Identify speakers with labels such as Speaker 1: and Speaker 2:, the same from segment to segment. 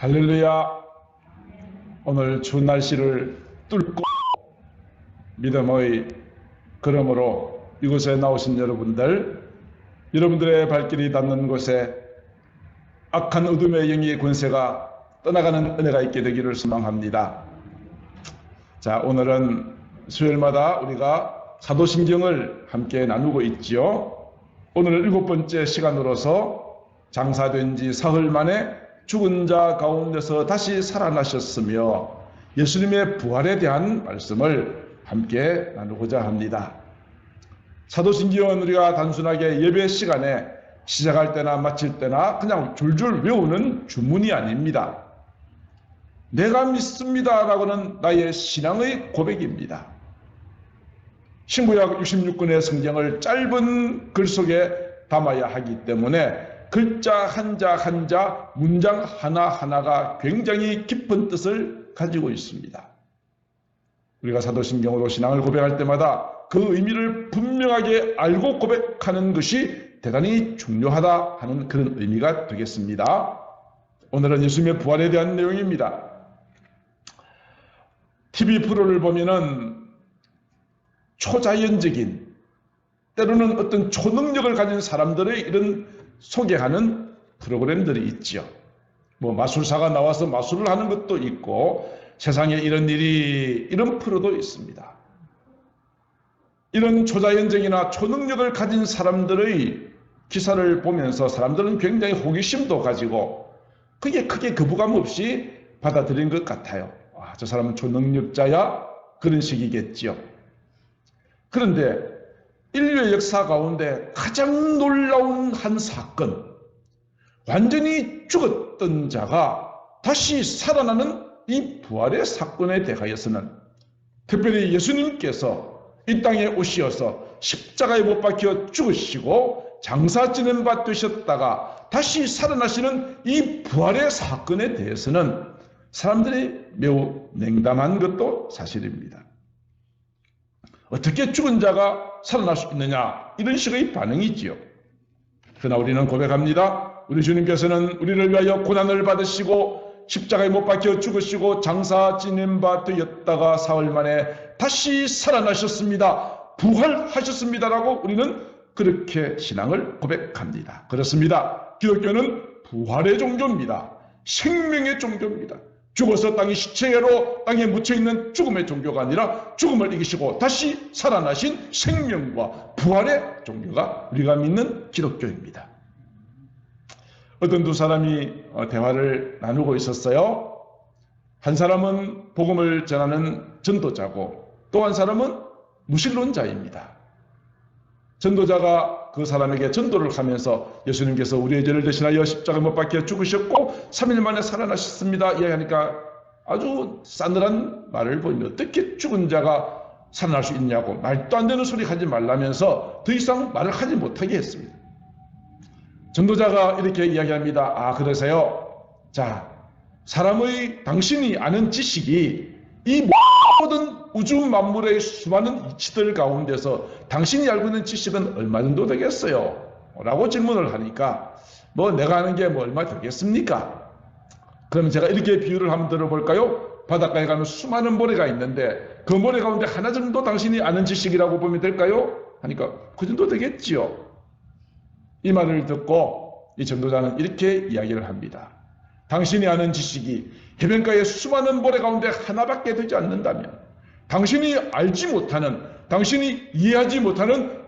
Speaker 1: 할렐루야. 오늘 추운 날씨를 뚫고 믿음의 걸음으로 이곳에 나오신 여러분들의 발길이 닿는 곳에 악한 어둠의 영의 권세가 떠나가는 은혜가 있게 되기를 소망합니다. 자, 오늘은 수요일마다 우리가 사도신경을 함께 나누고 있지요. 오늘 7번째 시간으로서 장사된 지 사흘 만에 죽은 자 가운데서 다시 살아나셨으며 예수님의 부활에 대한 말씀을 함께 나누고자 합니다. 사도신경은 우리가 단순하게 예배 시간에 시작할 때나 마칠 때나 그냥 줄줄 외우는 주문이 아닙니다. 내가 믿습니다라고는 나의 신앙의 고백입니다. 신구약 66권의 성경을 짧은 글 속에 담아야 하기 때문에 글자 한자 문장 하나하나가 굉장히 깊은 뜻을 가지고 있습니다. 우리가 사도신경으로 신앙을 고백할 때마다 그 의미를 분명하게 알고 고백하는 것이 대단히 중요하다 하는 그런 의미가 되겠습니다. 오늘은 예수님의 부활에 대한 내용입니다. TV 프로를 보면은 초자연적인, 때로는 어떤 초능력을 가진 사람들의 이런 소개하는 프로그램들이 있죠. 뭐 마술사가 나와서 마술을 하는 것도 있고 세상에 이런 프로도 있습니다. 이런 초자연적이나 초능력을 가진 사람들의 기사를 보면서 사람들은 굉장히 호기심도 가지고 그게 크게 거부감 없이 받아들인 것 같아요. 아, 저 사람은 초능력자야? 그런 식이겠죠. 그런데 인류의 역사 가운데 가장 놀라운 한 사건, 완전히 죽었던 자가 다시 살아나는 이 부활의 사건에 대하여서는 특별히 예수님께서 이 땅에 오시어서 십자가에 못 박혀 죽으시고 장사 지는 바 되셨다가 다시 살아나시는 이 부활의 사건에 대해서는 사람들이 매우 냉담한 것도 사실입니다. 어떻게 죽은 자가 살아날 수 있느냐, 이런 식의 반응이지요. 그러나 우리는 고백합니다. 우리 주님께서는 우리를 위하여 고난을 받으시고 십자가에 못 박혀 죽으시고 장사 지낸 바 되었다가 사흘 만에 다시 살아나셨습니다. 부활하셨습니다라고 우리는 그렇게 신앙을 고백합니다. 그렇습니다. 기독교는 부활의 종교입니다. 생명의 종교입니다. 죽어서 시체로 땅에 묻혀있는 죽음의 종교가 아니라 죽음을 이기시고 다시 살아나신 생명과 부활의 종교가 우리가 믿는 기독교입니다. 어떤 두 사람이 대화를 나누고 있었어요. 한 사람은 복음을 전하는 전도자고 또 한 사람은 무신론자입니다. 전도자가 그 사람에게 전도를 하면서 예수님께서 우리의 죄를 대신하여 십자가에 못 박혀 죽으셨고 3일 만에 살아나셨습니다 이야기하니까 아주 싸늘한 말을 보이며 어떻게 죽은 자가 살아날 수 있냐고 말도 안 되는 소리 하지 말라면서 더 이상 말을 하지 못하게 했습니다. 전도자가 이렇게 이야기합니다. 아, 그러세요? 자, 사람의 당신이 아는 지식이 이 모든 우주 만물의 수많은 이치들 가운데서 당신이 알고 있는 지식은 얼마 정도 되겠어요? 라고 질문을 하니까 뭐 내가 아는 게 얼마 되겠습니까? 그럼 제가 이렇게 비유를 한번 들어볼까요? 바닷가에 가면 수많은 모래가 있는데 그 모래 가운데 하나 정도 당신이 아는 지식이라고 보면 될까요? 하니까 그 정도 되겠지요. 이 말을 듣고 이 전도자는 이렇게 이야기를 합니다. 당신이 아는 지식이 해변가의 수많은 모래 가운데 하나밖에 되지 않는다면 당신이 알지 못하는, 당신이 이해하지 못하는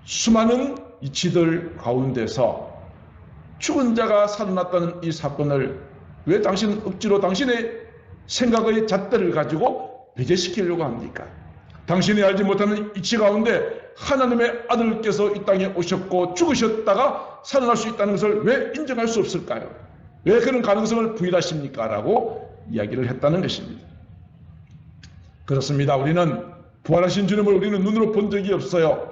Speaker 1: 수많은 이치들 가운데서 죽은 자가 살아났다는 이 사건을 왜 당신은 억지로 당신의 생각의 잣대를 가지고 배제시키려고 합니까? 당신이 알지 못하는 이치 가운데 하나님의 아들께서 이 땅에 오셨고 죽으셨다가 살아날 수 있다는 것을 왜 인정할 수 없을까요? 왜 그런 가능성을 부인하십니까? 라고 이야기를 했다는 것입니다. 그렇습니다. 우리는 부활하신 주님을 우리는 눈으로 본 적이 없어요.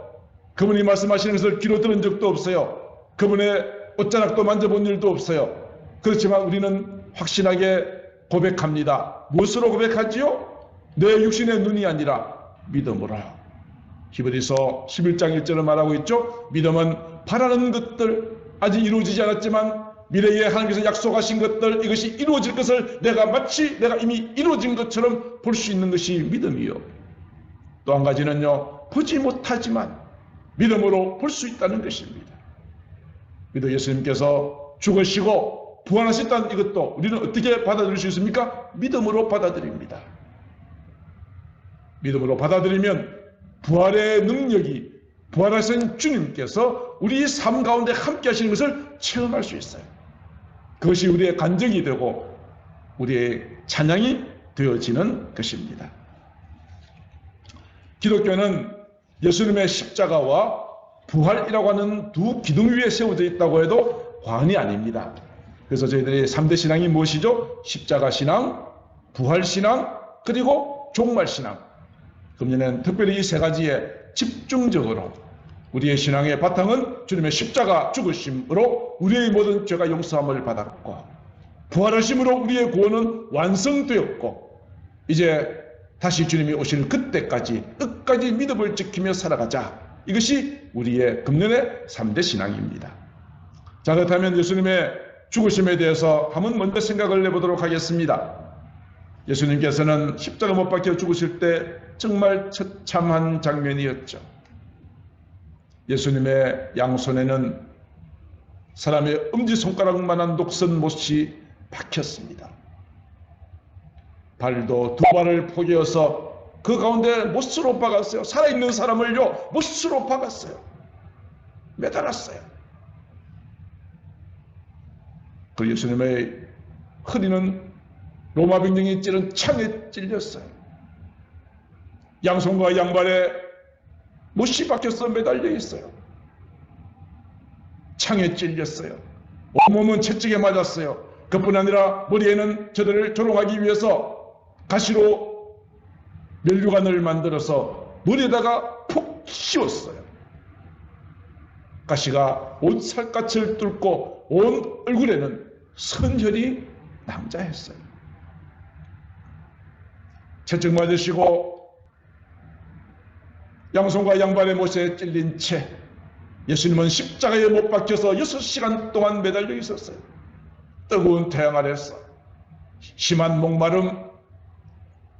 Speaker 1: 그분이 말씀하시는 것을 귀로 들은 적도 없어요. 그분의 옷자락도 만져본 일도 없어요. 그렇지만 우리는 확신하게 고백합니다. 무엇으로 고백하지요? 내 육신의 눈이 아니라 믿음으로. 히브리서 11장 1절을 말하고 있죠. 믿음은 바라는 것들, 아직 이루어지지 않았지만 미래에 하나님께서 약속하신 것들, 이것이 이루어질 것을 내가 이미 이루어진 것처럼 볼 수 있는 것이 믿음이요. 또 한 가지는요, 보지 못하지만 믿음으로 볼 수 있다는 것입니다. 믿어 예수님께서 죽으시고 부활하셨다는 이것도 우리는 어떻게 받아들일 수 있습니까? 믿음으로 받아들입니다. 믿음으로 받아들이면 부활의 능력이, 부활하신 주님께서 우리 삶 가운데 함께 하시는 것을 체험할 수 있어요. 그것이 우리의 간증이 되고 우리의 찬양이 되어지는 것입니다. 기독교는 예수님의 십자가와 부활이라고 하는 두 기둥 위에 세워져 있다고 해도 과언이 아닙니다. 그래서 저희들의 3대 신앙이 무엇이죠? 십자가 신앙, 부활 신앙, 그리고 종말 신앙. 금년에는 특별히 이 세 가지에 집중적으로 우리의 신앙의 바탕은 주님의 십자가 죽으심으로 우리의 모든 죄가 용서함을 받았고, 부활하심으로 우리의 구원은 완성되었고, 이제 다시 주님이 오실 그때까지 끝까지 믿음을 지키며 살아가자. 이것이 우리의 금년의 3대 신앙입니다. 자, 그렇다면 예수님의 죽으심에 대해서 한번 먼저 생각을 해보도록 하겠습니다. 예수님께서는 십자가 못 박혀 죽으실 때 정말 처참한 장면이었죠. 예수님의 양손에는 사람의 엄지손가락만한 녹슨 못이 박혔습니다. 발도 두 발을 포개어서 그 가운데 못으로 박았어요. 살아있는 사람을요, 못으로 박았어요. 매달았어요. 그 예수님의 허리는 로마 병정이 찌른 창에 찔렸어요. 양손과 양발에 못이 박혀서 매달려 있어요. 창에 찔렸어요. 온몸은 채찍에 맞았어요. 그뿐 아니라 머리에는 저들을 조롱하기 위해서 가시로 면류관을 만들어서 머리에다가 푹 씌웠어요. 가시가 온 살갗을 뚫고 온 얼굴에는 선혈이 낭자했어요. 채찍 맞으시고 양손과 양발의 못에 찔린 채 예수님은 십자가에 못 박혀서 6시간 동안 매달려 있었어요. 뜨거운 태양 아래서 심한 목마름,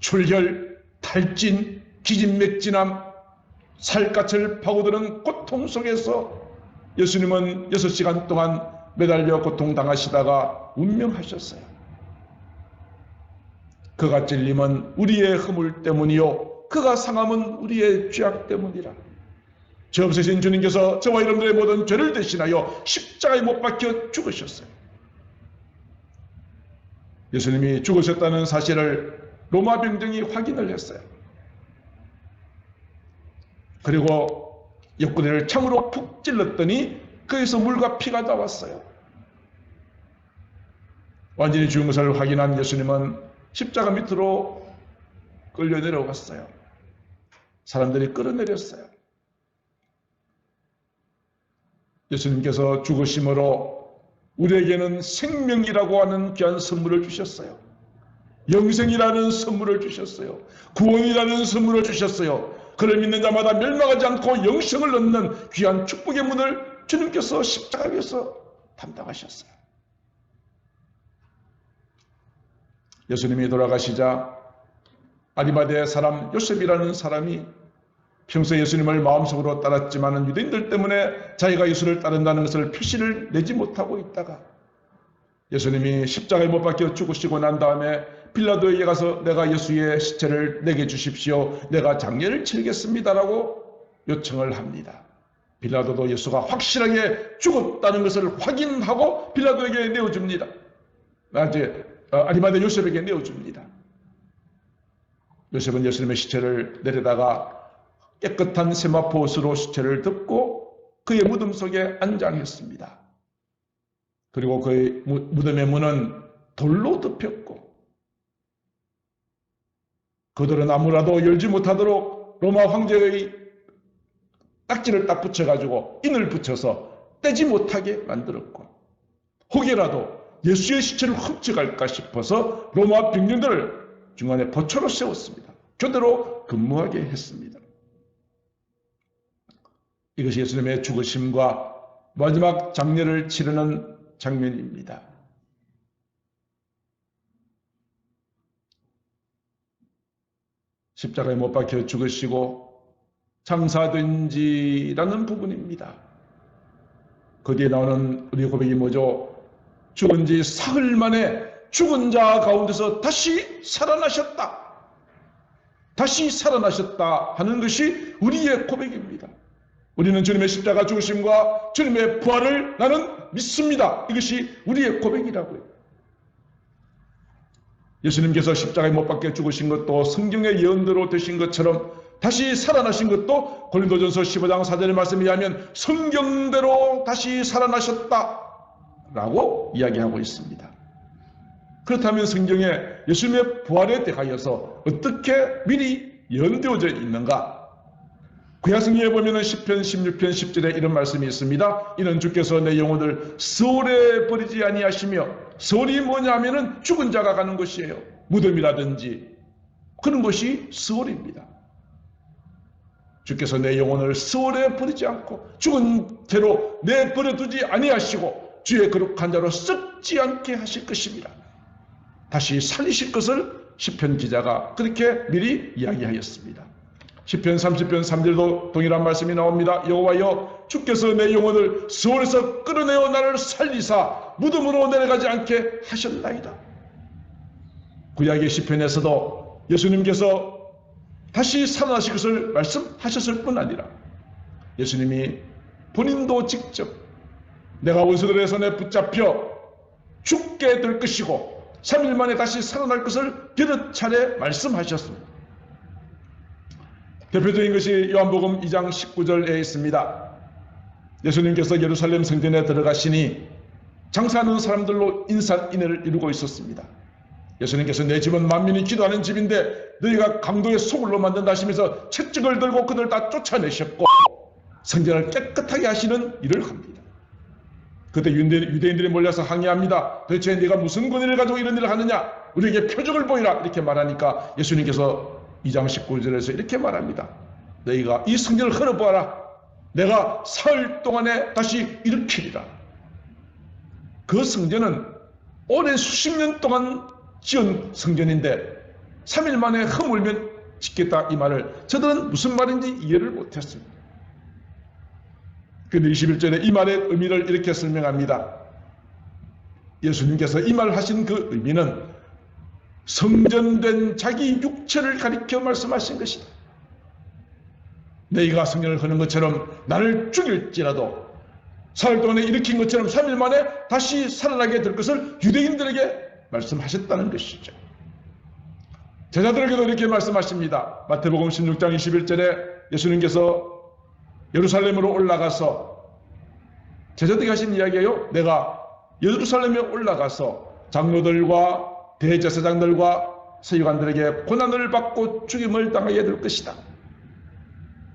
Speaker 1: 출혈, 탈진, 기진맥진함, 살갗을 파고드는 고통 속에서 예수님은 6시간 동안 매달려 고통당하시다가 운명하셨어요. 그가 찔림은 우리의 허물 때문이요, 그가 상함은 우리의 죄악 때문이라. 죄 없으신 주님께서 저와 여러분들의 모든 죄를 대신하여 십자가에 못 박혀 죽으셨어요. 예수님이 죽으셨다는 사실을 로마 병정이 확인을 했어요. 그리고 옆구리를 창으로 푹 찔렀더니 거기서 물과 피가 나왔어요. 완전히 죽은 것을 확인한 예수님은 십자가 밑으로 끌려 내려갔어요. 사람들이 끌어내렸어요. 예수님께서 죽으심으로 우리에게는 생명이라고 하는 귀한 선물을 주셨어요. 영생이라는 선물을 주셨어요. 구원이라는 선물을 주셨어요. 그를 믿는 자마다 멸망하지 않고 영생을 얻는 귀한 축복의 문을 주님께서 십자가 위에서 담당하셨어요. 예수님이 돌아가시자 아리마대의 사람 요셉이라는 사람이 평소에 예수님을 마음속으로 따랐지만 유대인들 때문에 자기가 예수를 따른다는 것을 표시를 내지 못하고 있다가 예수님이 십자가에 못 박혀 죽으시고 난 다음에 빌라도에게 가서 내가 예수의 시체를 내게 주십시오. 내가 장례를 치르겠습니다라고 요청을 합니다. 빌라도도 예수가 확실하게 죽었다는 것을 확인하고 빌라도에게 내어줍니다. 아리마대 요셉에게 내어줍니다. 요셉은 예수님의 시체를 내려다가 깨끗한 세마포 옷으로 시체를 덮고 그의 무덤 속에 안장했습니다. 그리고 그의 무덤의 문은 돌로 덮였고 그들은 아무라도 열지 못하도록 로마 황제의 딱지를 딱 붙여가지고 인을 붙여서 떼지 못하게 만들었고 혹여라도 예수의 시체를 훔쳐갈까 싶어서 로마 병력들을 중간에 보초로 세웠습니다. 교대로 근무하게 했습니다. 이것이 예수님의 죽으심과 마지막 장례를 치르는 장면입니다. 십자가에 못 박혀 죽으시고 장사된지라는 부분입니다. 그 뒤에 나오는 우리의 고백이 뭐죠? 죽은 지 사흘 만에 죽은 자 가운데서 다시 살아나셨다. 다시 살아나셨다 하는 것이 우리의 고백입니다. 우리는 주님의 십자가 죽으심과 주님의 부활을 나는 믿습니다. 이것이 우리의 고백이라고요. 예수님께서 십자가에 못 박혀 죽으신 것도 성경의 예언대로 되신 것처럼 다시 살아나신 것도 고린도전서 15장 4절의 말씀에 의하면 성경대로 다시 살아나셨다라고 이야기하고 있습니다. 그렇다면 성경에 예수님의 부활에 대하여서 어떻게 미리 예언되어져 있는가? 구약성경에 보면 시편 16편 10절에 이런 말씀이 있습니다. 이는 주께서 내 영혼을 스올에 버리지 아니하시며, 스올이 뭐냐면은 죽은 자가 가는 곳이에요. 무덤이라든지 그런 것이 스올입니다. 주께서 내 영혼을 스올에 버리지 않고 죽은 채로 내버려두지 아니하시고 주의 거룩한 자로 썩지 않게 하실 것입니다. 다시 살리실 것을 시편 기자가 그렇게 미리 이야기하였습니다. 시편 30편 3절도 동일한 말씀이 나옵니다. 여호와여, 주께서 내 영혼을 스올에서 끌어내어 나를 살리사 무덤으로 내려가지 않게 하셨나이다. 구약의 시편에서도 예수님께서 다시 살아나실 것을 말씀하셨을 뿐 아니라 예수님이 본인도 직접 내가 원수들의 손에 붙잡혀 죽게 될 것이고 3일 만에 다시 살아날 것을 여러 차례 말씀하셨습니다. 대표적인 것이 요한복음 2장 19절에 있습니다. 예수님께서 예루살렘 성전에 들어가시니 장사하는 사람들로 인산인해를 이루고 있었습니다. 예수님께서 내 집은 만민이 기도하는 집인데 너희가 강도의 소굴로 만든다 하시면서 채찍을 들고 그들 다 쫓아내셨고 성전을 깨끗하게 하시는 일을 합니다. 그때 유대인들이 몰려서 항의합니다. 도대체 네가 무슨 권위를 가지고 이런 일을 하느냐? 우리에게 표적을 보이라. 이렇게 말하니까 예수님께서 2장 19절에서 이렇게 말합니다. 너희가 이 성전을 헐어보아라. 내가 사흘 동안에 다시 일으키리라. 그 성전은 오랜 수십 년 동안 지은 성전인데 3일 만에 허물면 짓겠다 이 말을 저들은 무슨 말인지 이해를 못했습니다. 그런데 21절에 이 말의 의미를 이렇게 설명합니다. 예수님께서 이 말을 하신 그 의미는 성전된 자기 육체를 가리켜 말씀하신 것이다. 너희가 성전을 하는 것처럼 나를 죽일지라도 사흘 동안에 일으킨 것처럼 3일 만에 다시 살아나게 될 것을 유대인들에게 말씀하셨다는 것이죠. 제자들에게도 이렇게 말씀하십니다. 마태복음 16장 21절에 예수님께서 예루살렘으로 올라가서 제자들에게 하신 이야기예요. 내가 예루살렘에 올라가서 장로들과 대제사장들과 서기관들에게 고난을 받고 죽임을 당하게 될 것이다.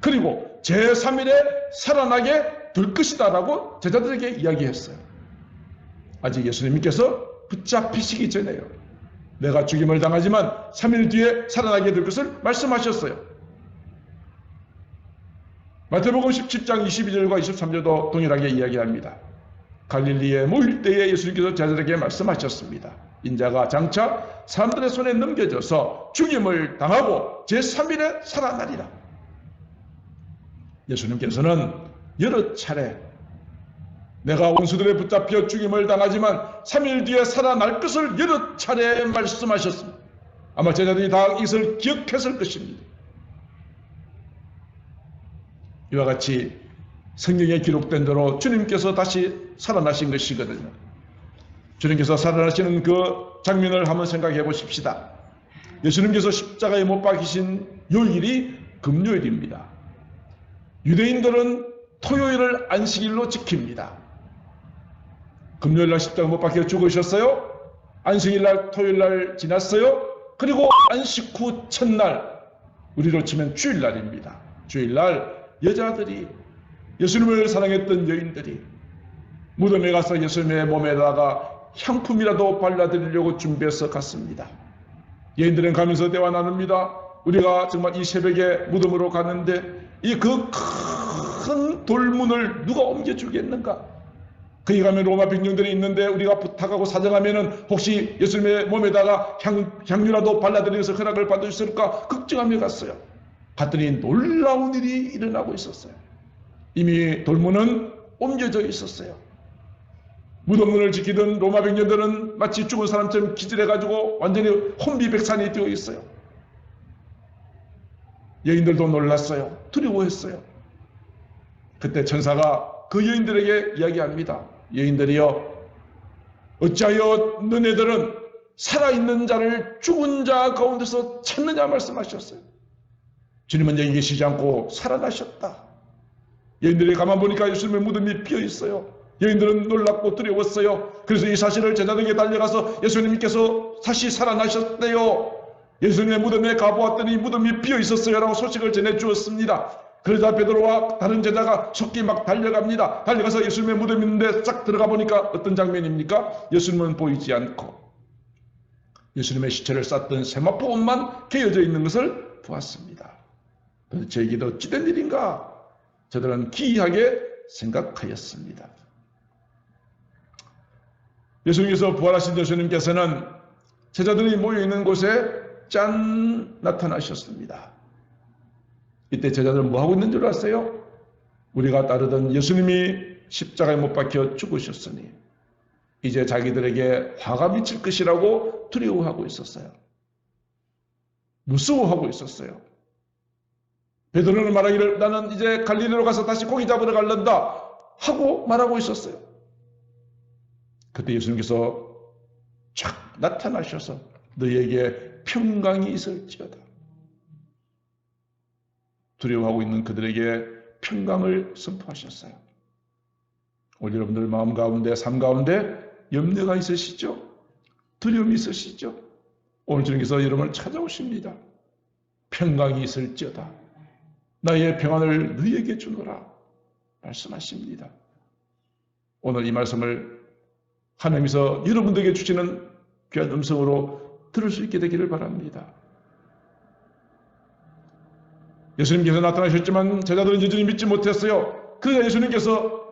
Speaker 1: 그리고 제3일에 살아나게 될 것이다 라고 제자들에게 이야기했어요. 아직 예수님께서 붙잡히시기 전에요. 내가 죽임을 당하지만 3일 뒤에 살아나게 될 것을 말씀하셨어요. 마태복음 17장 22절과 23절도 동일하게 이야기합니다. 갈릴리의 모일 때에 예수님께서 제자들에게 말씀하셨습니다. 인자가 장차 사람들의 손에 넘겨져서 죽임을 당하고 제3일에 살아나리라. 예수님께서는 여러 차례 내가 원수들에 붙잡혀 죽임을 당하지만 3일 뒤에 살아날 것을 여러 차례 말씀하셨습니다. 아마 제자들이 다 이것을 기억했을 것입니다. 이와 같이 성경에 기록된 대로 주님께서 다시 살아나신 것이거든요. 주님께서 살아나시는 그 장면을 한번 생각해 보십시다. 예수님께서 십자가에 못 박히신 요일이 금요일입니다. 유대인들은 토요일을 안식일로 지킵니다. 금요일날 십자가 못 박혀 죽으셨어요. 안식일날 토요일날 지났어요. 그리고 안식 후 첫날, 우리로 치면 주일날입니다. 주일날 여자들이, 예수님을 사랑했던 여인들이 무덤에 가서 예수님의 몸에다가 향품이라도 발라드리려고 준비해서 갔습니다. 여인들은 가면서 대화 나눕니다. 우리가 정말 이 새벽에 무덤으로 갔는데 이 그 큰 돌문을 누가 옮겨주겠는가? 거기 가면 로마 병정들이 있는데 우리가 부탁하고 사정하면은 혹시 예수님의 몸에다가 향유라도 발라드려서 허락을 받을 수 있을까 걱정하며 갔어요. 갔더니 놀라운 일이 일어나고 있었어요. 이미 돌문은 옮겨져 있었어요. 무덤문을 지키던 로마 병정들은 마치 죽은 사람처럼 기절해가지고 완전히 혼비백산이 되어 있어요. 여인들도 놀랐어요. 두려워했어요. 그때 천사가 그 여인들에게 이야기합니다. 여인들이여, 어찌하여 너네들은 살아있는 자를 죽은 자 가운데서 찾느냐 말씀하셨어요. 주님은 여기 계시지 않고 살아나셨다. 여인들이 가만 보니까 예수님의 무덤이 비어 있어요. 여인들은 놀랍고 두려웠어요. 그래서 이 사실을 제자들에게 달려가서 예수님께서 다시 살아나셨대요. 예수님의 무덤에 가보았더니 무덤이 비어 있었어요 라고 소식을 전해주었습니다. 그러자 베드로와 다른 제자가 속히 막 달려갑니다. 달려가서 예수님의 무덤이 있는데 싹 들어가 보니까 어떤 장면입니까? 예수님은 보이지 않고 예수님의 시체를 쌌던 세마포 옷만 개어져 있는 것을 보았습니다. 도대체 이게 어찌된 일인가? 저들은 기이하게 생각하였습니다. 예수님께서 부활하신 예수님께서는 제자들이 모여있는 곳에 짠 나타나셨습니다. 이때 제자들은 뭐하고 있는 줄 아세요? 우리가 따르던 예수님이 십자가에 못 박혀 죽으셨으니 이제 자기들에게 화가 미칠 것이라고 두려워하고 있었어요. 무서워하고 있었어요. 베드로는 말하기를 나는 이제 갈릴리로 가서 다시 고기 잡으러 갈란다 하고 말하고 있었어요. 그때 예수님께서 쫙 나타나셔서 너희에게 평강이 있을지어다. 두려워하고 있는 그들에게 평강을 선포하셨어요. 오늘 여러분들 마음 가운데, 삶 가운데 염려가 있으시죠? 두려움이 있으시죠? 오늘 주님께서 여러분을 찾아오십니다. 평강이 있을지어다. 나의 평안을 너희에게 주노라 말씀하십니다. 오늘 이 말씀을 하나님께서 여러분들에게 주시는 귀한 음성으로 들을 수 있게 되기를 바랍니다. 예수님께서 나타나셨지만 제자들은 여전히 믿지 못했어요. 그래서 예수님께서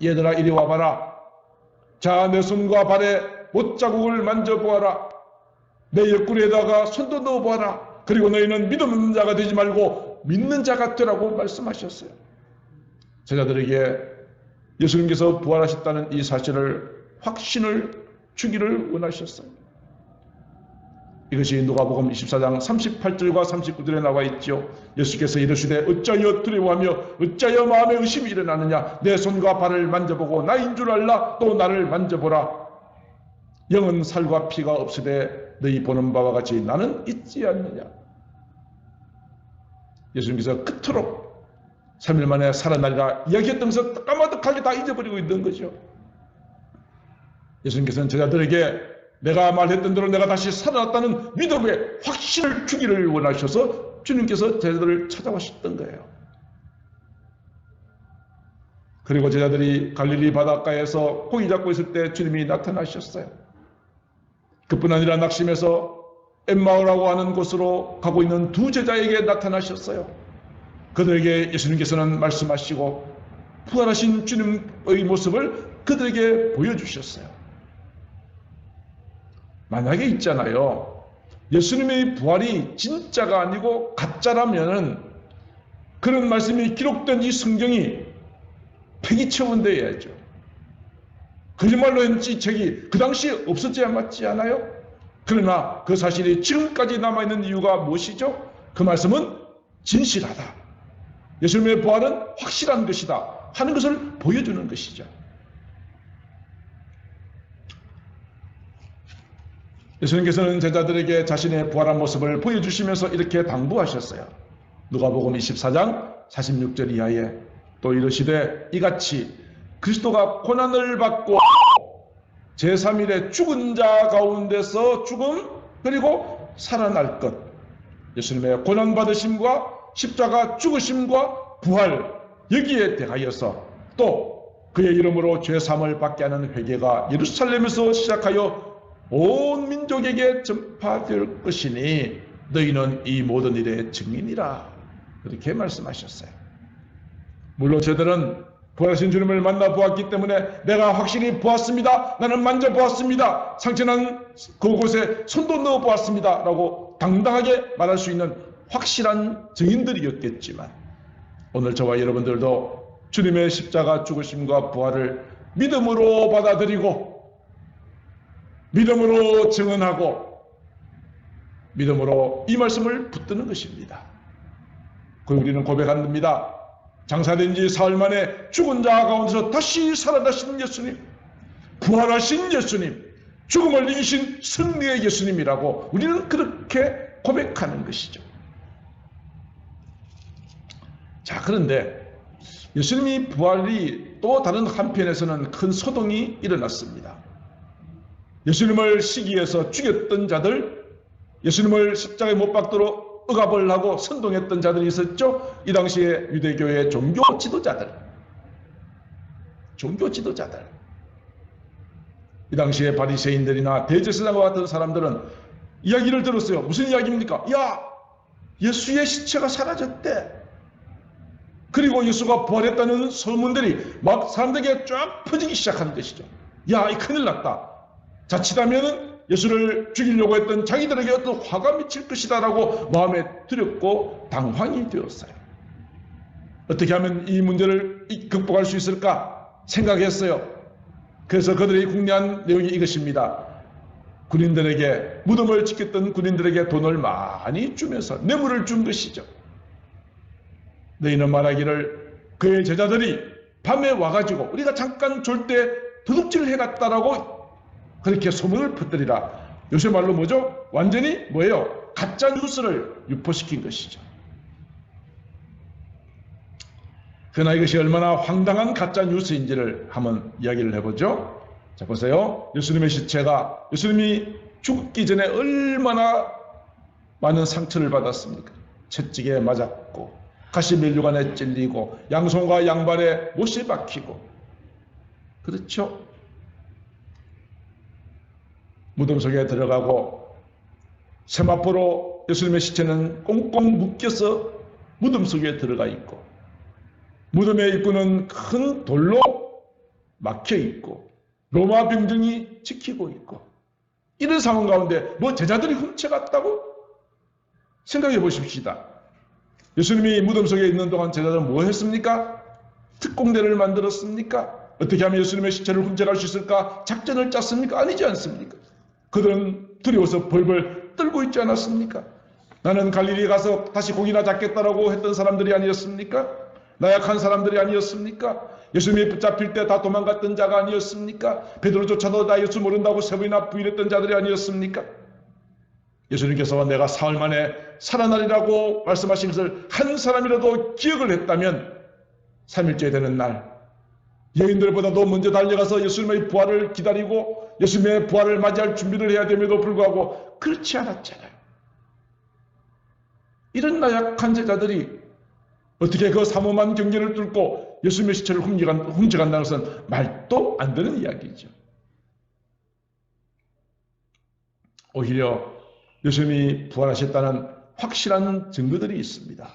Speaker 1: 얘들아 이리 와봐라. 자, 내 손과 발에 못자국을 만져보아라. 내 옆구리에다가 손도 넣어보아라. 그리고 너희는 믿음 없는 자가 되지 말고 믿는 자가 되라고 말씀하셨어요. 제자들에게 예수님께서 부활하셨다는 이 사실을 확신을 주기를 원하셨어요. 이것이 누가복음 24장 38절과 39절에 나와 있죠. 예수께서 이르시되 어찌하여 두려워하며 어찌하여 마음에 의심이 일어나느냐. 내 손과 발을 만져보고 나인 줄 알라. 또 나를 만져보라. 영은 살과 피가 없으되 너희 보는 바와 같이 나는 있지 않느냐. 예수님께서 그토록 3일 만에 살아나리라 이야기했던 것을 까마득하게 다 잊어버리고 있는 거죠. 예수님께서는 제자들에게 내가 말했던 대로 내가 다시 살아났다는 믿음의 확신을 주기를 원하셔서 주님께서 제자들을 찾아오셨던 거예요. 그리고 제자들이 갈릴리 바닷가에서 고기 잡고 있을 때 주님이 나타나셨어요. 그뿐 아니라 낙심해서 엠마오라고 하는 곳으로 가고 있는 두 제자에게 나타나셨어요. 그들에게 예수님께서는 말씀하시고 부활하신 주님의 모습을 그들에게 보여주셨어요. 만약에 있잖아요. 예수님의 부활이 진짜가 아니고 가짜라면 그런 말씀이 기록된 이 성경이 폐기처분되어야죠. 거짓말로 한 이 책이 그 당시에 없어져야 맞지 않아요? 그러나 그 사실이 지금까지 남아있는 이유가 무엇이죠? 그 말씀은 진실하다. 예수님의 부활은 확실한 것이다 하는 것을 보여주는 것이죠. 예수님께서는 제자들에게 자신의 부활한 모습을 보여주시면서 이렇게 당부하셨어요. 누가복음 24장 46절 이하에 또 이르시되 이같이 그리스도가 고난을 받고 제3일에 죽은 자 가운데서 죽음 그리고 살아날 것. 예수님의 고난받으심과 십자가 죽으심과 부활 여기에 대하여서 또 그의 이름으로 죄사함을 받게 하는 회개가 예루살렘에서 시작하여 온 민족에게 전파될 것이니 너희는 이 모든 일의 증인이라. 그렇게 말씀하셨어요. 물론 저들은 부활하신 주님을 만나 보았기 때문에 내가 확실히 보았습니다. 나는 만져보았습니다. 상처난 그곳에 손도 넣어 보았습니다. 라고 당당하게 말할 수 있는 확실한 증인들이었겠지만 오늘 저와 여러분들도 주님의 십자가 죽으심과 부활을 믿음으로 받아들이고 믿음으로 증언하고 믿음으로 이 말씀을 붙드는 것입니다. 그 우리는 고백합니다. 장사된 지 사흘 만에 죽은 자 가운데서 다시 살아나신 예수님, 부활하신 예수님, 죽음을 이기신 승리의 예수님이라고 우리는 그렇게 고백하는 것이죠. 자, 그런데 예수님이 부활이 또 다른 한편에서는 큰 소동이 일어났습니다. 예수님을 시기해서 죽였던 자들, 예수님을 십자가에 못 박도록 억압을 하고 선동했던 자들이 있었죠. 이 당시에 유대교의 종교 지도자들. 이 당시에 바리새인들이나 대제사장과 같은 사람들은 이야기를 들었어요. 무슨 이야기입니까? 야, 예수의 시체가 사라졌대. 그리고 예수가 부활했다는 소문들이 막 사람들에게 쫙 퍼지기 시작한 것이죠. 야, 이 큰일 났다. 자칫하면은 예수를 죽이려고 했던 자기들에게 어떤 화가 미칠 것이다 라고 마음에 들였고 당황이 되었어요. 어떻게 하면 이 문제를 극복할 수 있을까 생각했어요. 그래서 그들이 궁리한 내용이 이것입니다. 군인들에게, 무덤을 지켰던 군인들에게 돈을 많이 주면서 뇌물을 준 것이죠. 너희는 말하기를 그의 제자들이 밤에 와가지고 우리가 잠깐 졸 때 도둑질을 해갔다라고 그렇게 소문을 퍼뜨리라. 요새 말로 뭐죠? 완전히 뭐예요? 가짜 뉴스를 유포시킨 것이죠. 그러나 이것이 얼마나 황당한 가짜 뉴스인지를 한번 이야기를 해보죠. 자, 보세요. 예수님의 시체가 예수님이 죽기 전에 얼마나 많은 상처를 받았습니까? 채찍에 맞았고 가시면류관에 찔리고 양손과 양발에 못이 박히고, 그렇죠? 무덤 속에 들어가고 세마포로 예수님의 시체는 꽁꽁 묶여서 무덤 속에 들어가 있고, 무덤의 입구는 큰 돌로 막혀 있고 로마 병정이 지키고 있고, 이런 상황 가운데 뭐 제자들이 훔쳐갔다고? 생각해 보십시다. 예수님이 무덤 속에 있는 동안 제자들은 뭐 했습니까? 특공대를 만들었습니까? 어떻게 하면 예수님의 시체를 훔쳐갈 수 있을까? 작전을 짰습니까? 아니지 않습니까? 그들은 두려워서 벌벌 떨고 있지 않았습니까? 나는 갈릴리에 가서 다시 고기나 잡겠다라고 했던 사람들이 아니었습니까? 나약한 사람들이 아니었습니까? 예수님이 붙잡힐 때 다 도망갔던 자가 아니었습니까? 베드로조차도 나 예수 모른다고 세 번이나 부인했던 자들이 아니었습니까? 예수님께서 내가 사흘 만에 살아나리라고 말씀하신 것을 한 사람이라도 기억을 했다면 3일째 되는 날 여인들보다도 먼저 달려가서 예수님의 부활을 기다리고 예수님의 부활을 맞이할 준비를 해야 됨에도 불구하고 그렇지 않았잖아요. 이런 나약한 제자들이 어떻게 그 삼엄한 경계를 뚫고 예수님의 시체를 훔쳐간다는 것은 말도 안 되는 이야기죠. 오히려 예수님이 부활하셨다는 확실한 증거들이 있습니다.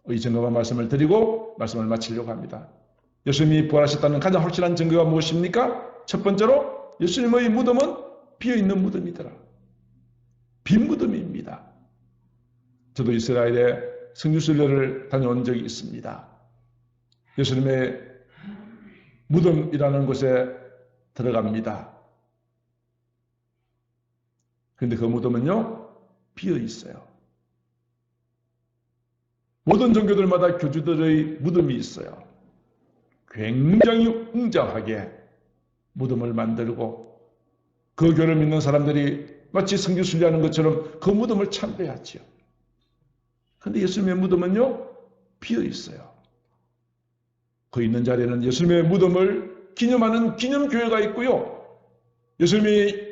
Speaker 1: 이 증거만 말씀을 드리고 말씀을 마치려고 합니다. 예수님이 부활하셨다는 가장 확실한 증거가 무엇입니까? 첫 번째로 예수님의 무덤은 비어있는 무덤이더라. 빈 무덤입니다. 저도 이스라엘에 성주순례를 다녀온 적이 있습니다. 예수님의 무덤이라는 곳에 들어갑니다. 그런데 그 무덤은요, 비어 있어요. 모든 종교들마다 교주들의 무덤이 있어요. 굉장히 웅장하게 무덤을 만들고 그 교를 믿는 사람들이 마치 성지순례하는 것처럼 그 무덤을 참배하지요. 그런데 예수님의 무덤은요, 비어 있어요. 그 있는 자리에는 예수님의 무덤을 기념하는 기념교회가 있고요. 예수님이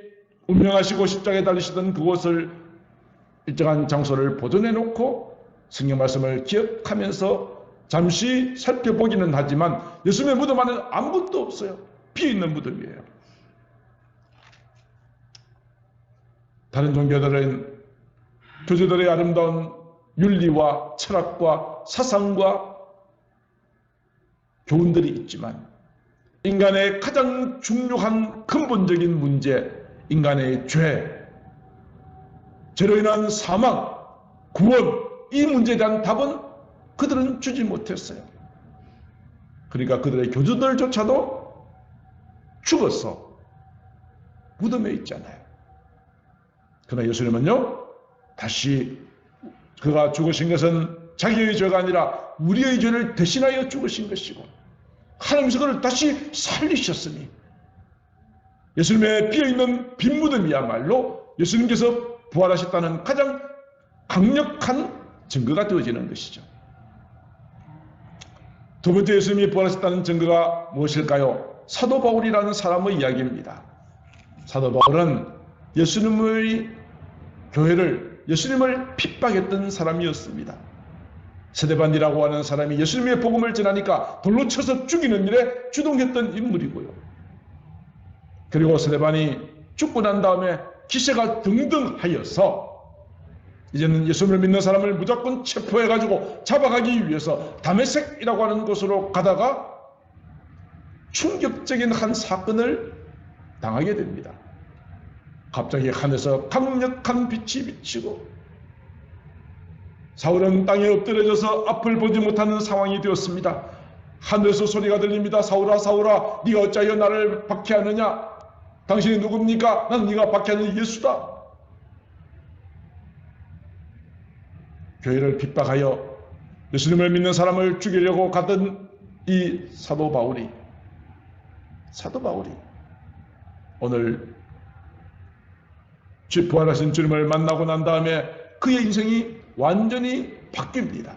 Speaker 1: 운명하시고 십자가에 달리시던 그곳을 일정한 장소를 보존해 놓고 성경 말씀을 기억하면서 잠시 살펴보기는 하지만 예수님의 무덤 안에 아무것도 없어요. 비어있는 무덤이에요. 다른 종교들은 교주들의 아름다운 윤리와 철학과 사상과 교훈들이 있지만 인간의 가장 중요한 근본적인 문제, 인간의 죄, 죄로 인한 사망, 구원, 이 문제에 대한 답은 그들은 주지 못했어요. 그러니까 그들의 교주들조차도 죽어서 무덤에 있잖아요. 그러나 예수님은요, 다시 그가 죽으신 것은 자기의 죄가 아니라 우리의 죄를 대신하여 죽으신 것이고 하나님께서 그를 다시 살리셨으니 예수님의 비어있는 빈 무덤이야말로 예수님께서 부활하셨다는 가장 강력한 증거가 되어지는 것이죠. 두 번째 예수님이 부활하셨다는 증거가 무엇일까요? 사도 바울이라는 사람의 이야기입니다. 사도 바울은 예수님의 교회를, 예수님을 핍박했던 사람이었습니다. 스데반이라고 하는 사람이 예수님의 복음을 전하니까 돌로 쳐서 죽이는 일에 주동했던 인물이고요. 그리고 스데반이 죽고 난 다음에 기세가 등등하여서 이제는 예수님을 믿는 사람을 무조건 체포해가지고 잡아가기 위해서 다메섹이라고 하는 곳으로 가다가 충격적인 한 사건을 당하게 됩니다. 갑자기 하늘에서 강력한 빛이 비치고 사울은 땅에 엎드려져서 앞을 보지 못하는 상황이 되었습니다. 하늘에서 소리가 들립니다. 사울아, 사울아, 네가 어찌하여 나를 박해하느냐? 당신이 누굽니까? 나는 네가 박해하는 예수다. 교회를 핍박하여 예수님을 믿는 사람을 죽이려고 가던 이 사도 바울이 오늘 부활하신 주님을 만나고 난 다음에 그의 인생이 완전히 바뀝니다.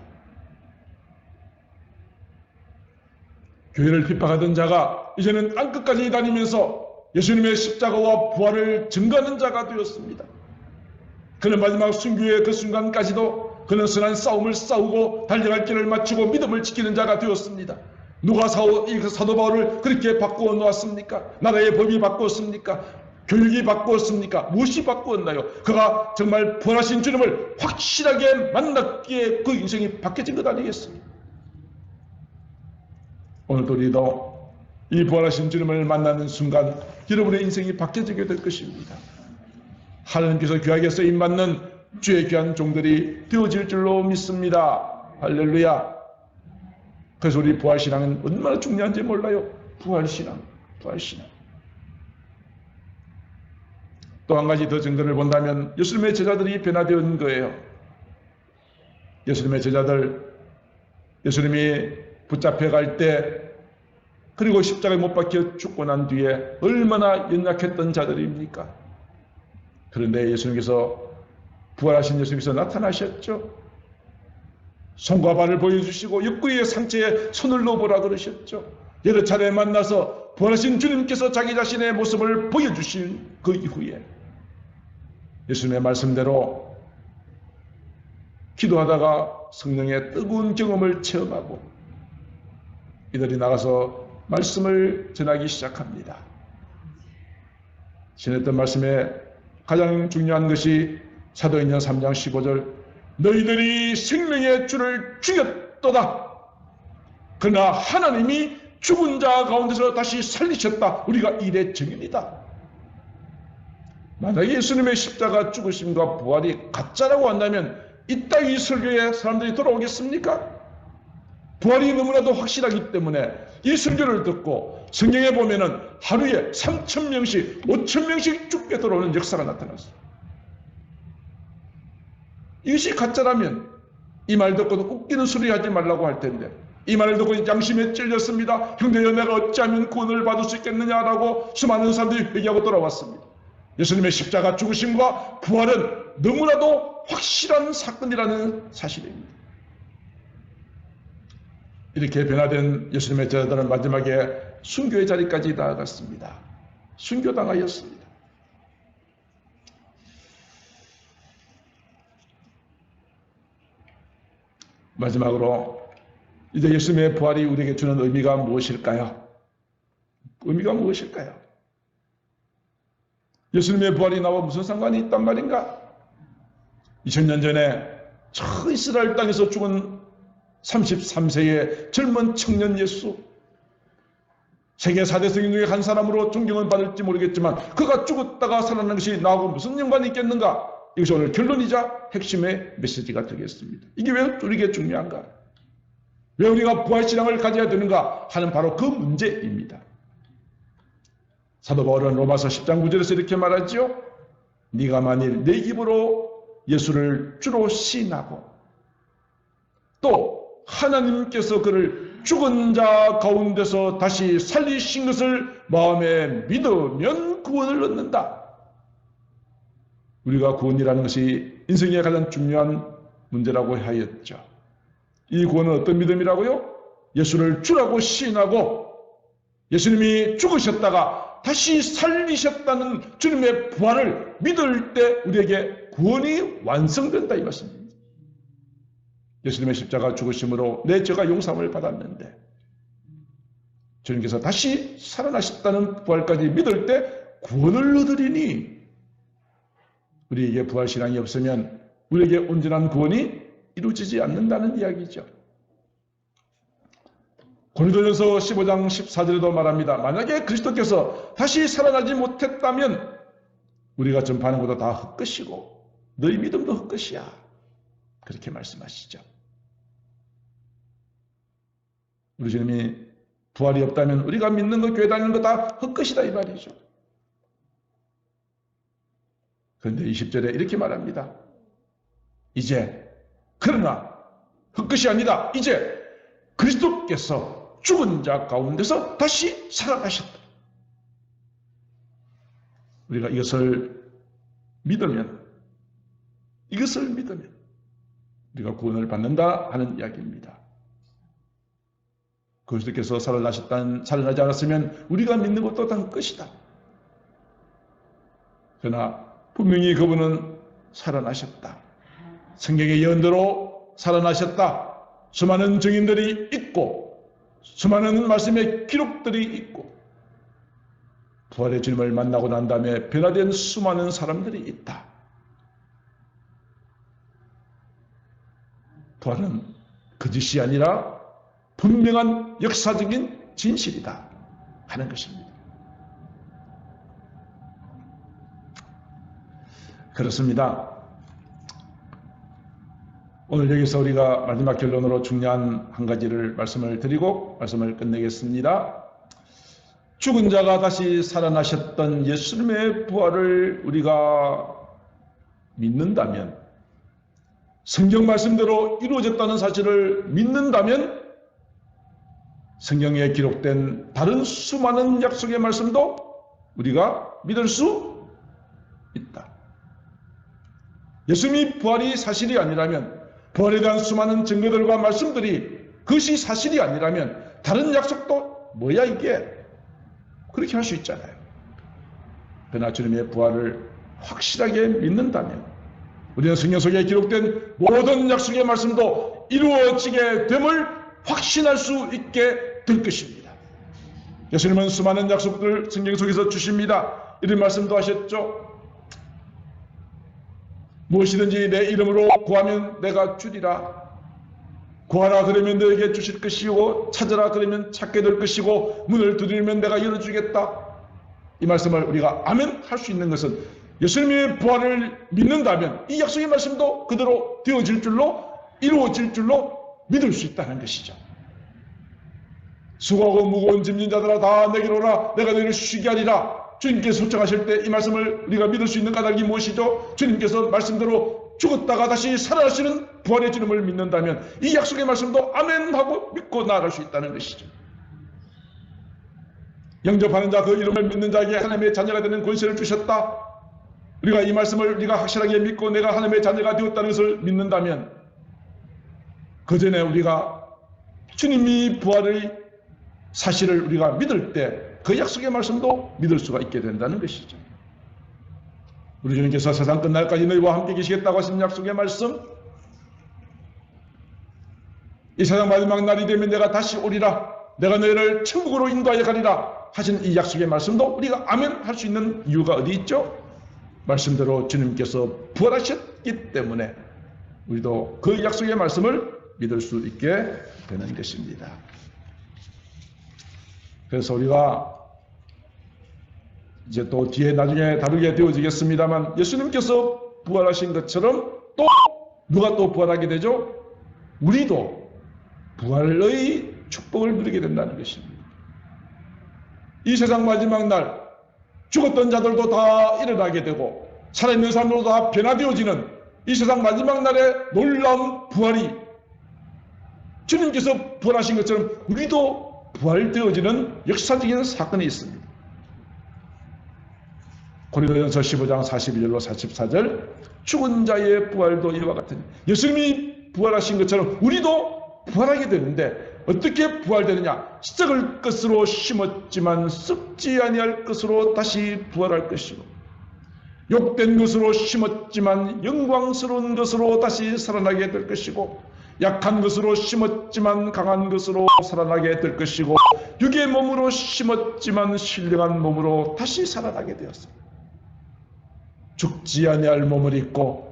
Speaker 1: 교회를 핍박하던 자가 이제는 땅끝까지 다니면서 예수님의 십자가와 부활을 증거하는 자가 되었습니다. 그는 마지막 순교의 그 순간까지도 그는 선한 싸움을 싸우고 달려갈 길을 마치고 믿음을 지키는 자가 되었습니다. 누가 사도 바울을 그렇게 바꾸어 놓았습니까? 나라의 법이 바꾸었습니까? 교육이 바꾸었습니까? 무엇이 바꾸었나요? 그가 정말 부활하신 주님을 확실하게 만났기에 그 인생이 바뀌어진 것 아니겠습니까? 오늘도 우리도 이 부활하신 주님을 만나는 순간 여러분의 인생이 바뀌어지게 될 것입니다. 하나님께서 귀하게 쓰임받는 주의 귀한 종들이 되어질 줄로 믿습니다. 할렐루야. 그래서 우리 부활신앙은 얼마나 중요한지 몰라요. 부활신앙. 또 한 가지 더 증거를 본다면 예수님의 제자들이 변화되는 거예요. 예수님의 제자들, 예수님이 붙잡혀갈 때 그리고 십자가에 못 박혀 죽고 난 뒤에 얼마나 연약했던 자들입니까? 그런데 예수님께서 부활하신 예수님께서 나타나셨죠. 손과 발을 보여주시고 옆구리의 상처에 손을 넣어보라 그러셨죠. 여러 차례 만나서 부활하신 주님께서 자기 자신의 모습을 보여주신 그 이후에 예수님의 말씀대로 기도하다가 성령의 뜨거운 경험을 체험하고 이들이 나가서 말씀을 전하기 시작합니다. 전했던 말씀에 가장 중요한 것이 사도행전 3장 15절 너희들이 생명의 주를 죽였도다. 그러나 하나님이 죽은 자 가운데서 다시 살리셨다. 우리가 이래 증인이다. 만약에 예수님의 십자가 죽으심과 부활이 가짜라고 한다면 이 땅 이 설교에 사람들이 돌아오겠습니까? 부활이 너무나도 확실하기 때문에 이 설교를 듣고 성경에 보면은 하루에 3,000명씩 5,000명씩 죽게 들어오는 역사가 나타났어요. 이것이 가짜라면 이 말 듣고도 웃기는 소리 하지 말라고 할 텐데 이 말을 듣고 양심에 찔렸습니다. 형제여 내가 어찌하면 구원을 받을 수 있겠느냐라고 수많은 사람들이 회개하고 돌아왔습니다. 예수님의 십자가 죽으심과 부활은 너무나도 확실한 사건이라는 사실입니다. 이렇게 변화된 예수님의 제자들은 마지막에 순교의 자리까지 나아갔습니다. 순교당하였습니다. 마지막으로 이제 예수님의 부활이 우리에게 주는 의미가 무엇일까요? 의미가 무엇일까요? 예수님의 부활이 나와 무슨 상관이 있단 말인가? 2000년 전에 저 이스라엘 땅에서 죽은 33세의 젊은 청년 예수, 세계 4대 성인 중에 한 사람으로 존경은 받을지 모르겠지만 그가 죽었다가 살아난 것이 나하고 무슨 연관이 있겠는가? 이것이 오늘 결론이자 핵심의 메시지가 되겠습니다. 이게 왜 우리에게 중요한가? 왜 우리가 부활신앙을 가져야 되는가 하는 바로 그 문제입니다. 사도 바울은 로마서 10장 9절에서 이렇게 말하지요. 네가 만일 내 입으로 예수를 주로 시인하고 또 하나님께서 그를 죽은 자 가운데서 다시 살리신 것을 마음에 믿으면 구원을 얻는다. 우리가 구원이라는 것이 인생의 가장 중요한 문제라고 하였죠. 이 구원은 어떤 믿음이라고요? 예수를 주라고 시인하고 예수님이 죽으셨다가 다시 살리셨다는 주님의 부활을 믿을 때 우리에게 구원이 완성된다 이 말씀입니다. 예수님의 십자가 죽으심으로 내 죄가 용서함을 받았는데 주님께서 다시 살아나셨다는 부활까지 믿을 때 구원을 얻으리니 우리에게 부활신앙이 없으면 우리에게 온전한 구원이 이루어지지 않는다는 이야기죠. 고린도전서 15장 14절에도 말합니다. 만약에 그리스도께서 다시 살아나지 못했다면 우리가 전파하는 것도 다 헛것이고 너희 믿음도 헛것이야. 그렇게 말씀하시죠. 우리 주님이 부활이 없다면 우리가 믿는 것, 교회 다니는 거 다 헛것이다 이 말이죠. 그런데 20절에 이렇게 말합니다. 이제 그러나 헛것이 아니다. 이제 그리스도께서 죽은 자 가운데서 다시 살아나셨다. 우리가 이것을 믿으면 우리가 구원을 받는다 하는 이야기입니다. 그리스도께서 살아나지 않았으면 우리가 믿는 것도 다 끝이다. 그러나 분명히 그분은 살아나셨다. 성경의 예언대로 살아나셨다. 수많은 증인들이 있고 수많은 말씀의 기록들이 있고 부활의 주님을 만나고 난 다음에 변화된 수많은 사람들이 있다. 부활은 거짓이 아니라 분명한 역사적인 진실이다 하는 것입니다. 그렇습니다. 오늘 여기서 우리가 마지막 결론으로 중요한 한 가지를 말씀을 드리고 말씀을 끝내겠습니다. 죽은 자가 다시 살아나셨던 예수님의 부활을 우리가 믿는다면, 성경 말씀대로 이루어졌다는 사실을 믿는다면 성경에 기록된 다른 수많은 약속의 말씀도 우리가 믿을 수 있다. 예수님이 부활이 사실이 아니라면, 부활에 대한 수많은 증거들과 말씀들이 그것이 사실이 아니라면 다른 약속도 뭐야 이게? 그렇게 할 수 있잖아요. 그러나 주님의 부활을 확실하게 믿는다면 우리는 성경 속에 기록된 모든 약속의 말씀도 이루어지게 됨을 확신할 수 있게 될 것입니다. 예수님은 수많은 약속들 성경 속에서 주십니다. 이런 말씀도 하셨죠. 무엇이든지 내 이름으로 구하면 내가 주리라. 구하라 그러면 너에게 주실 것이고 찾으라 그러면 찾게 될 것이고 문을 두드리면 내가 열어주겠다. 이 말씀을 우리가 아멘 할 수 있는 것은 예수님의 부활을 믿는다면 이 약속의 말씀도 그대로 되어질 줄로 이루어질 줄로 믿을 수 있다는 것이죠. 수고하고 무거운 짐진 자들아 다 내게로 오라. 내가 너희를 쉬게 하리라. 주님께서 소청하실 때 이 말씀을 우리가 믿을 수 있는 까닭이 무엇이죠? 주님께서 말씀대로 죽었다가 다시 살아나시는 부활의 주님을 믿는다면 이 약속의 말씀도 아멘 하고 믿고 나아갈 수 있다는 것이죠. 영접하는 자, 그 이름을 믿는 자에게 하나님의 자녀가 되는 권세를 주셨다. 우리가 이 말씀을 우리가 확실하게 믿고 내가 하나님의 자녀가 되었다는 것을 믿는다면 그 전에 우리가 주님이 부활의 사실을 우리가 믿을 때 그 약속의 말씀도 믿을 수가 있게 된다는 것이죠. 우리 주님께서 세상 끝날까지 너희와 함께 계시겠다고 하신 약속의 말씀, 이 세상 마지막 날이 되면 내가 다시 오리라, 내가 너희를 천국으로 인도하여 가리라 하신 이 약속의 말씀도 우리가 아멘 할 수 있는 이유가 어디 있죠? 말씀대로 주님께서 부활하셨기 때문에 우리도 그 약속의 말씀을 믿을 수 있게 되는 것입니다. 그래서 우리가 이제 또 뒤에 나중에 다루게 되어지겠습니다만 예수님께서 부활하신 것처럼 또 누가 또 부활하게 되죠? 우리도 부활의 축복을 누리게 된다는 것입니다. 이 세상 마지막 날 죽었던 자들도 다 일어나게 되고 살아있는 사람들도 다 변화되어지는 이 세상 마지막 날의 놀라운 부활이 주님께서 부활하신 것처럼 우리도 부활되어지는 역사적인 사건이 있습니다. 고린도전서 15장 41절로 44절 죽은 자의 부활도 이와 같으니 예수님이 부활하신 것처럼 우리도 부활하게 되는데 어떻게 부활되느냐? 썩을 것으로 심었지만 썩지 아니할 것으로 다시 부활할 것이고 욕된 것으로 심었지만 영광스러운 것으로 다시 살아나게 될 것이고 약한 것으로 심었지만 강한 것으로 살아나게 될 것이고 육의 몸으로 심었지만 신령한 몸으로 다시 살아나게 되었습니다. 죽지 아니할 몸을 입고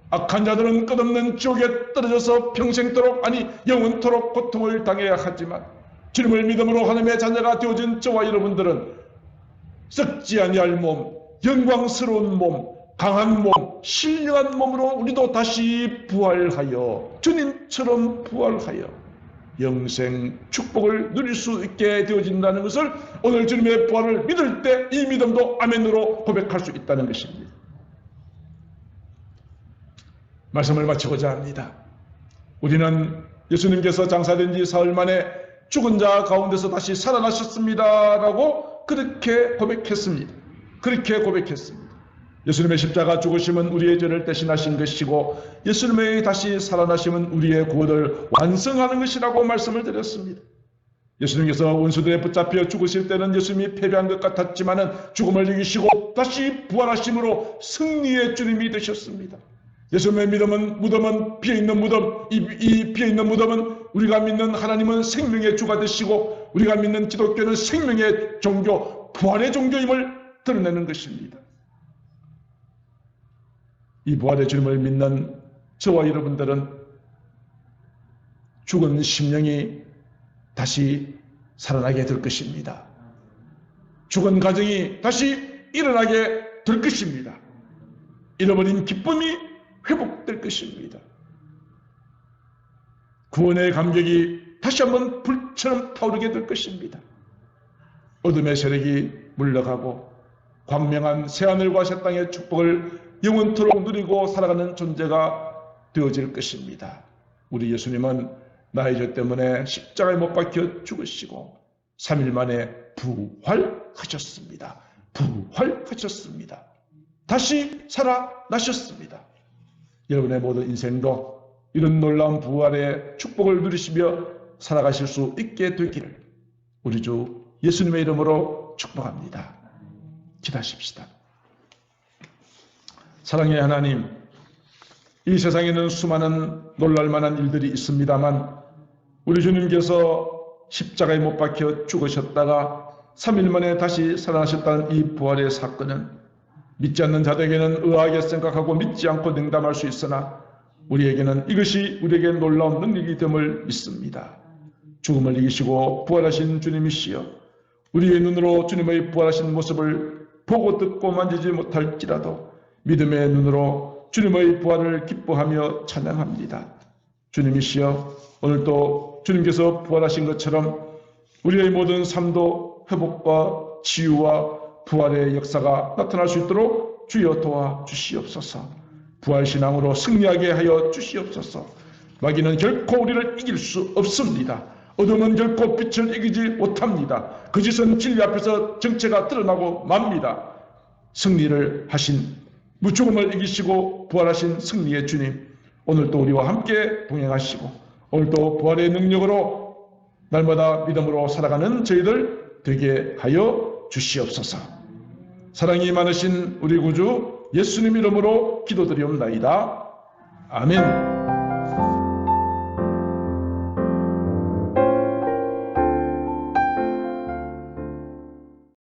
Speaker 1: 악한 자들은 끝없는 지옥에 떨어져서 평생토록 아니 영원토록 고통을 당해야 하지만 주님을 믿음으로 하나님의 자녀가 되어진 저와 여러분들은 썩지 아니할 몸, 영광스러운 몸, 강한 몸, 신령한 몸으로 우리도 다시 부활하여 주님처럼 부활하여 영생 축복을 누릴 수 있게 되어진다는 것을 오늘 주님의 부활을 믿을 때 이 믿음도 아멘으로 고백할 수 있다는 것입니다. 말씀을 마치고자 합니다. 우리는 예수님께서 장사된 지 사흘 만에 죽은 자 가운데서 다시 살아나셨습니다라고 그렇게 고백했습니다. 그렇게 고백했습니다. 예수님의 십자가 죽으심은 우리의 죄를 대신하신 것이고 예수님의 다시 살아나심은 우리의 구원을 완성하는 것이라고 말씀을 드렸습니다. 예수님께서 원수들에 붙잡혀 죽으실 때는 예수님이 패배한 것 같았지만 죽음을 이기시고 다시 부활하심으로 승리의 주님이 되셨습니다. 예수님의 무덤은 비어있는 무덤, 이 비어있는 무덤은 우리가 믿는 하나님은 생명의 주가 되시고 우리가 믿는 기독교는 생명의 종교, 부활의 종교임을 드러내는 것입니다. 이 부활의 주님을 믿는 저와 여러분들은 죽은 심령이 다시 살아나게 될 것입니다. 죽은 가정이 다시 일어나게 될 것입니다. 잃어버린 기쁨이 회복될 것입니다. 구원의 감격이 다시 한번 불처럼 타오르게 될 것입니다. 어둠의 세력이 물러가고 광명한 새하늘과 새 땅의 축복을 영원토록 누리고 살아가는 존재가 되어질 것입니다. 우리 예수님은 나의 죄 때문에 십자가에 못 박혀 죽으시고 3일 만에 부활하셨습니다. 부활하셨습니다. 다시 살아나셨습니다. 여러분의 모든 인생도 이런 놀라운 부활의 축복을 누리시며 살아가실 수 있게 되기를 우리 주 예수님의 이름으로 축복합니다. 기도하십시다. 사랑의 하나님, 이 세상에는 수많은 놀랄만한 일들이 있습니다만 우리 주님께서 십자가에 못 박혀 죽으셨다가 3일 만에 다시 살아나셨다는 이 부활의 사건은 믿지 않는 자들에게는 의아하게 생각하고 믿지 않고 냉담할 수 있으나 우리에게는 이것이 우리에게 놀라운 능력이 됨을 믿습니다. 죽음을 이기시고 부활하신 주님이시여 우리의 눈으로 주님의 부활하신 모습을 보고 듣고 만지지 못할지라도 믿음의 눈으로 주님의 부활을 기뻐하며 찬양합니다. 주님이시여 오늘도 주님께서 부활하신 것처럼 우리의 모든 삶도 회복과 치유와 부활의 역사가 나타날 수 있도록 주여 도와주시옵소서. 부활신앙으로 승리하게 하여 주시옵소서. 마귀는 결코 우리를 이길 수 없습니다. 어둠은 결코 빛을 이기지 못합니다. 거짓은 진리 앞에서 정체가 드러나고 맙니다. 승리를 하신 죽음을 이기시고 부활하신 승리의 주님, 오늘도 우리와 함께 동행하시고 오늘도 부활의 능력으로 날마다 믿음으로 살아가는 저희들 되게 하여 주시옵소서. 사랑이 많으신 우리 구주 예수님 이름으로 기도드리옵나이다. 아멘.